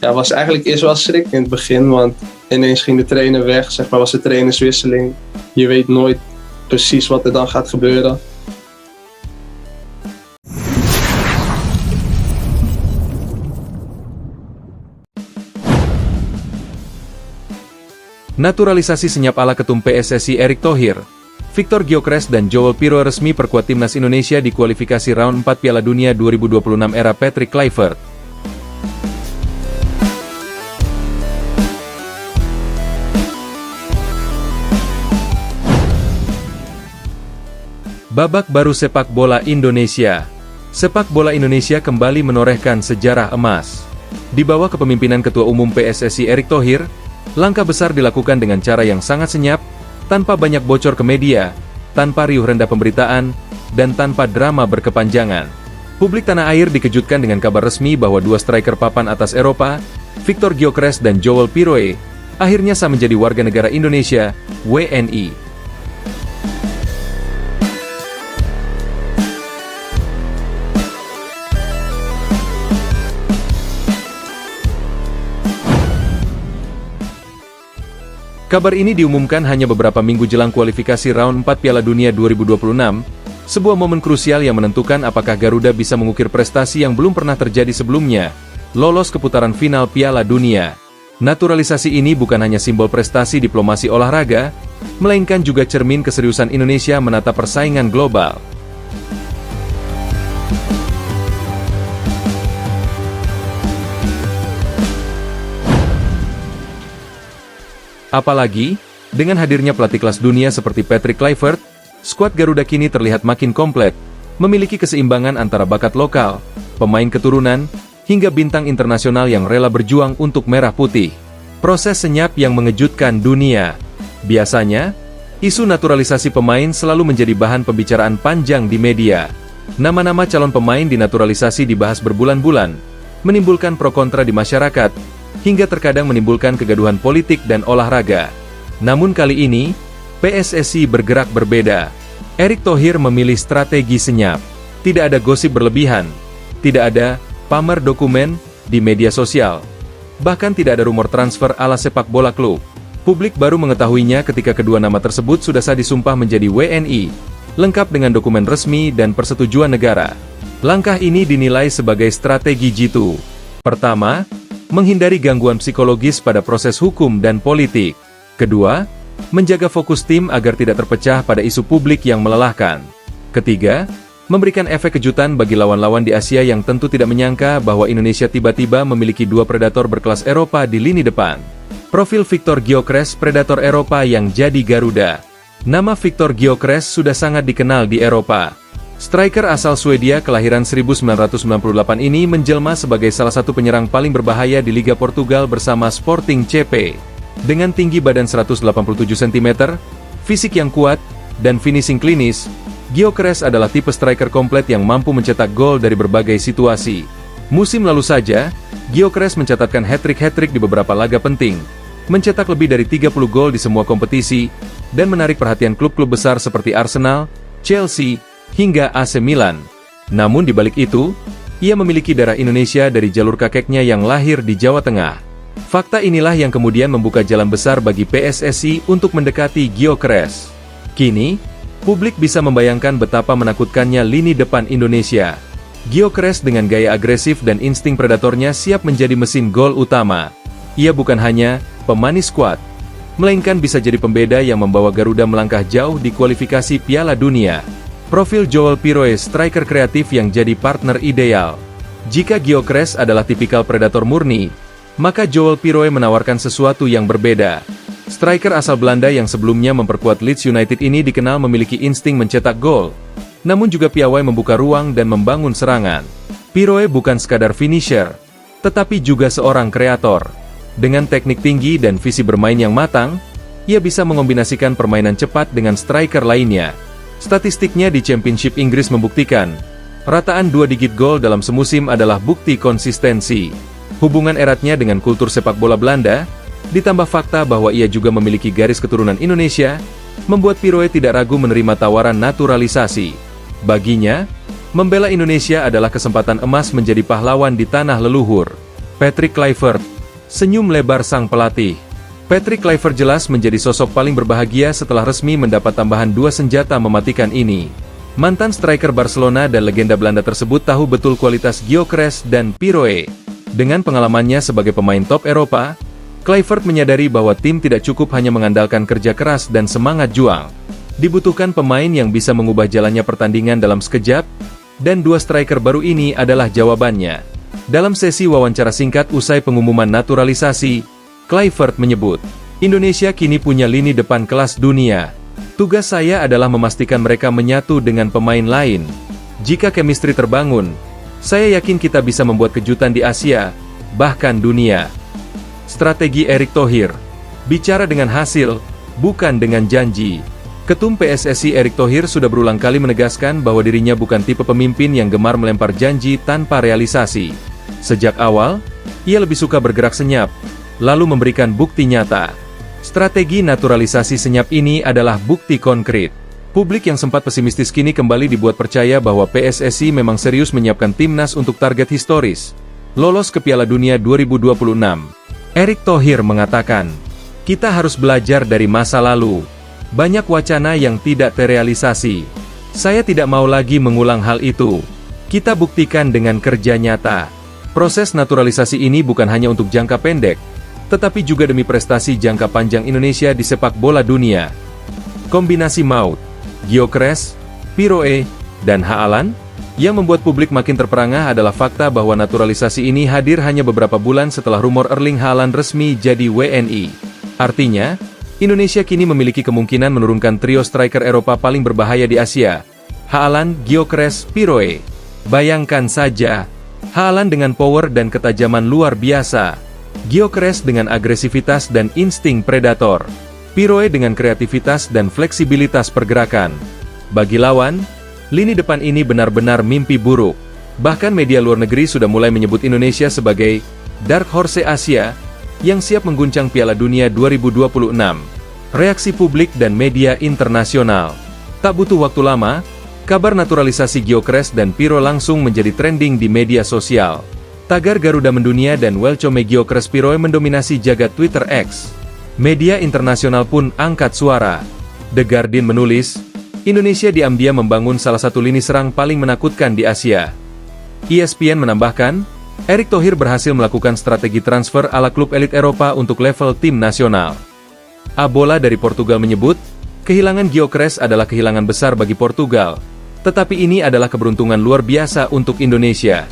Ja, was eigenlijk eerst wel schrik in het begin, want ineens ging de trainer weg, zeg maar was de trainerswisseling. Je weet nooit precies wat er dan gaat gebeuren. Naturalisasi senyap ala Ketum PSSI Erick Thohir, Victor Gyökeres dan Joel Piroe resmi perkuat timnas Indonesia di kualifikasi round 4 Piala Dunia 2026 era Patrick Kluivert. Babak baru sepak bola Indonesia. Sepak bola Indonesia kembali menorehkan sejarah emas. Di bawah kepemimpinan Ketua Umum PSSI Erick Thohir, langkah besar dilakukan dengan cara yang sangat senyap, tanpa banyak bocor ke media, tanpa riuh rendah pemberitaan, dan tanpa drama berkepanjangan. Publik tanah air dikejutkan dengan kabar resmi bahwa dua striker papan atas Eropa, Victor Gyökeres dan Joel Piroe, akhirnya sah menjadi warga negara Indonesia, WNI. Kabar ini diumumkan hanya beberapa minggu jelang kualifikasi round 4 Piala Dunia 2026, sebuah momen krusial yang menentukan apakah Garuda bisa mengukir prestasi yang belum pernah terjadi sebelumnya, lolos ke putaran final Piala Dunia. Naturalisasi ini bukan hanya simbol prestasi diplomasi olahraga, melainkan juga cermin keseriusan Indonesia menatap persaingan global. Apalagi, dengan hadirnya pelatih kelas dunia seperti Patrick Kluivert, skuad Garuda kini terlihat makin komplit, memiliki keseimbangan antara bakat lokal, pemain keturunan, hingga bintang internasional yang rela berjuang untuk merah putih. Proses senyap yang mengejutkan dunia. Biasanya, isu naturalisasi pemain selalu menjadi bahan pembicaraan panjang di media. Nama-nama calon pemain dinaturalisasi dibahas berbulan-bulan, menimbulkan pro kontra di masyarakat, hingga terkadang menimbulkan kegaduhan politik dan olahraga. Namun kali ini, PSSI bergerak berbeda. Erick Thohir memilih strategi senyap. Tidak ada gosip berlebihan. Tidak ada pamer dokumen di media sosial. Bahkan tidak ada rumor transfer ala sepak bola klub. Publik baru mengetahuinya ketika kedua nama tersebut sudah sah disumpah menjadi WNI, lengkap dengan dokumen resmi dan persetujuan negara. Langkah ini dinilai sebagai strategi jitu. Pertama, menghindari gangguan psikologis pada proses hukum dan politik. Kedua, menjaga fokus tim agar tidak terpecah pada isu publik yang melelahkan. Ketiga, memberikan efek kejutan bagi lawan-lawan di Asia yang tentu tidak menyangka bahwa Indonesia tiba-tiba memiliki dua predator berkelas Eropa di lini depan. Profil Victor Gyökeres, predator Eropa yang jadi Garuda. Nama Victor Gyökeres sudah sangat dikenal di Eropa. Striker asal Swedia kelahiran 1998 ini menjelma sebagai salah satu penyerang paling berbahaya di Liga Portugal bersama Sporting CP. Dengan tinggi badan 187 cm, fisik yang kuat, dan finishing klinis, Gyökeres adalah tipe striker komplit yang mampu mencetak gol dari berbagai situasi. Musim lalu saja, Gyökeres mencatatkan hat-trick di beberapa laga penting, mencetak lebih dari 30 gol di semua kompetisi, dan menarik perhatian klub-klub besar seperti Arsenal, Chelsea, hingga AC Milan. Namun di balik itu, ia memiliki darah Indonesia dari jalur kakeknya yang lahir di Jawa Tengah. Fakta inilah yang kemudian membuka jalan besar bagi PSSI untuk mendekati Gyökeres. Kini, publik bisa membayangkan betapa menakutkannya lini depan Indonesia. Gyökeres dengan gaya agresif dan insting predatornya siap menjadi mesin gol utama. Ia bukan hanya pemanis skuad, melainkan bisa jadi pembeda yang membawa Garuda melangkah jauh di kualifikasi Piala Dunia. Profil Joel Piroe, striker kreatif yang jadi partner ideal. Jika Gyökeres adalah tipikal predator murni, maka Joel Piroe menawarkan sesuatu yang berbeda. Striker asal Belanda yang sebelumnya memperkuat Leeds United ini dikenal memiliki insting mencetak gol, namun juga piawai membuka ruang dan membangun serangan. Piroe bukan sekadar finisher, tetapi juga seorang kreator. Dengan teknik tinggi dan visi bermain yang matang, ia bisa mengombinasikan permainan cepat dengan striker lainnya. Statistiknya di Championship Inggris membuktikan, rataan 2 digit gol dalam semusim adalah bukti konsistensi. Hubungan eratnya dengan kultur sepak bola Belanda, ditambah fakta bahwa ia juga memiliki garis keturunan Indonesia, membuat Piroe tidak ragu menerima tawaran naturalisasi. Baginya, membela Indonesia adalah kesempatan emas menjadi pahlawan di tanah leluhur. Patrick Kluivert, senyum lebar sang pelatih. Patrick Kluivert jelas menjadi sosok paling berbahagia setelah resmi mendapat tambahan 2 senjata mematikan ini. Mantan striker Barcelona dan legenda Belanda tersebut tahu betul kualitas Gyökeres dan Piroe. Dengan pengalamannya sebagai pemain top Eropa, Kluivert menyadari bahwa tim tidak cukup hanya mengandalkan kerja keras dan semangat juang. Dibutuhkan pemain yang bisa mengubah jalannya pertandingan dalam sekejap, dan 2 striker baru ini adalah jawabannya. Dalam sesi wawancara singkat usai pengumuman naturalisasi, Kluivert menyebut, "Indonesia kini punya lini depan kelas dunia. Tugas saya adalah memastikan mereka menyatu dengan pemain lain. Jika chemistry terbangun, saya yakin kita bisa membuat kejutan di Asia, bahkan dunia." Strategi Erick Thohir. Bicara dengan hasil, bukan dengan janji. Ketum PSSI Erick Thohir sudah berulang kali menegaskan bahwa dirinya bukan tipe pemimpin yang gemar melempar janji tanpa realisasi. Sejak awal, ia lebih suka bergerak senyap, lalu memberikan bukti nyata. Strategi naturalisasi senyap ini adalah bukti konkret. Publik yang sempat pesimistis kini kembali dibuat percaya bahwa PSSI memang serius menyiapkan timnas untuk target historis, lolos ke Piala Dunia 2026. Erick Thohir mengatakan, "Kita harus belajar dari masa lalu. Banyak wacana yang tidak terrealisasi. Saya tidak mau lagi mengulang hal itu. Kita buktikan dengan kerja nyata." Proses naturalisasi ini bukan hanya untuk jangka pendek, tetapi juga demi prestasi jangka panjang Indonesia di sepak bola dunia. Kombinasi maut, Gyökeres, Piroe, dan Haaland, yang membuat publik makin terperangah adalah fakta bahwa naturalisasi ini hadir hanya beberapa bulan setelah rumor Erling Haaland resmi jadi WNI. Artinya, Indonesia kini memiliki kemungkinan menurunkan trio striker Eropa paling berbahaya di Asia, Haaland, Gyökeres, Piroe. Bayangkan saja, Haaland dengan power dan ketajaman luar biasa, Gyökeres dengan agresivitas dan insting predator, Piroe dengan kreativitas dan fleksibilitas pergerakan. Bagi lawan, lini depan ini benar-benar mimpi buruk. Bahkan media luar negeri sudah mulai menyebut Indonesia sebagai Dark Horse Asia yang siap mengguncang Piala Dunia 2026. Reaksi publik dan media internasional. Tak butuh waktu lama, kabar naturalisasi Gyökeres dan Piro langsung menjadi trending di media sosial. Tagar Garuda mendunia dan Welcome Gyökeres Piroe mendominasi jagat Twitter X. Media internasional pun angkat suara. The Guardian menulis, Indonesia diam-diam membangun salah satu lini serang paling menakutkan di Asia. ESPN menambahkan, Erick Thohir berhasil melakukan strategi transfer ala klub elit Eropa untuk level tim nasional. Abola dari Portugal menyebut, kehilangan Gyökeres adalah kehilangan besar bagi Portugal, tetapi ini adalah keberuntungan luar biasa untuk Indonesia.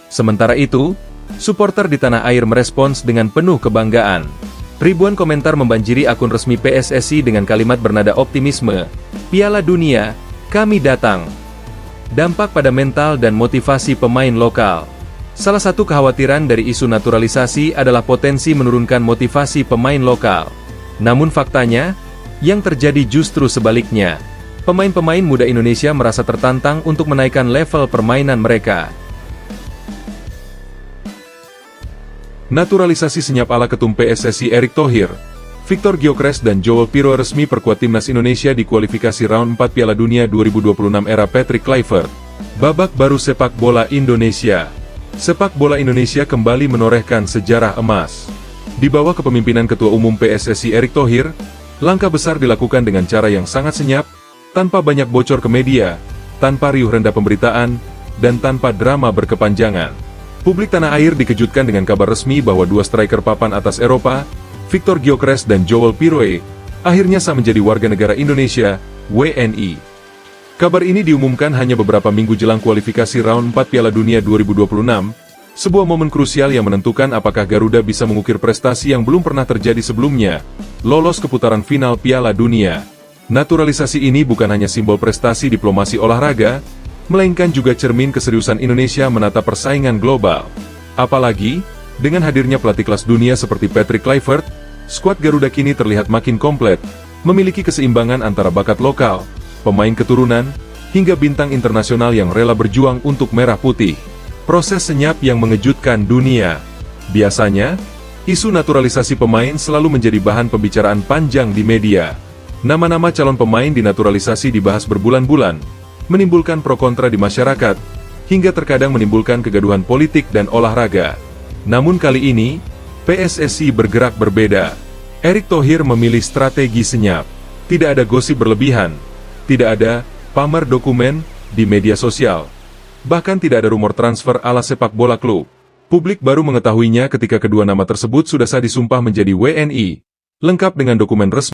Sementara itu, supporter di tanah air merespons dengan penuh kebanggaan. Ribuan komentar membanjiri akun resmi PSSI dengan kalimat bernada optimisme, "Piala Dunia, kami datang." Dampak pada mental dan motivasi pemain lokal. Salah satu kekhawatiran dari isu naturalisasi adalah potensi menurunkan motivasi pemain lokal. Namun faktanya, yang terjadi justru sebaliknya. Pemain-pemain muda Indonesia merasa tertantang untuk menaikkan level permainan mereka. Naturalisasi senyap ala Ketum PSSI Erick Thohir, Victor Gyökeres dan Joel Piroe resmi perkuat timnas Indonesia di kualifikasi round 4 Piala Dunia 2026 era Patrick Kluivert. Babak baru sepak bola Indonesia. Sepak bola Indonesia kembali menorehkan sejarah emas. Di bawah kepemimpinan Ketua Umum PSSI Erick Thohir, langkah besar dilakukan dengan cara yang sangat senyap, tanpa banyak bocor ke media, tanpa riuh rendah pemberitaan, dan tanpa drama berkepanjangan. Publik tanah air dikejutkan dengan kabar resmi bahwa 2 striker papan atas Eropa, Victor Gyökeres dan Joel Piroe, akhirnya sah menjadi warga negara Indonesia, WNI. Kabar ini diumumkan hanya beberapa minggu jelang kualifikasi round 4 Piala Dunia 2026, sebuah momen krusial yang menentukan apakah Garuda bisa mengukir prestasi yang belum pernah terjadi sebelumnya, lolos ke putaran final Piala Dunia. Naturalisasi ini bukan hanya simbol prestasi diplomasi olahraga, melainkan juga cermin keseriusan Indonesia menata persaingan global. Apalagi, dengan hadirnya pelatih kelas dunia seperti Patrick Kluivert, skuad Garuda kini terlihat makin komplit, memiliki keseimbangan antara bakat lokal, pemain keturunan, hingga bintang internasional yang rela berjuang untuk merah putih. Proses senyap yang mengejutkan dunia. Biasanya, isu naturalisasi pemain selalu menjadi bahan pembicaraan panjang di media. Nama-nama calon pemain dinaturalisasi dibahas berbulan-bulan, menimbulkan pro kontra di masyarakat, hingga terkadang menimbulkan kegaduhan politik dan olahraga. Namun kali ini, PSSI bergerak berbeda. Erick Thohir memilih strategi senyap. Tidak ada gosip berlebihan. Tidak ada pamer dokumen di media sosial. Bahkan tidak ada rumor transfer ala sepak bola klub. Publik baru mengetahuinya ketika kedua nama tersebut sudah sah disumpah menjadi WNI, lengkap dengan dokumen resmi.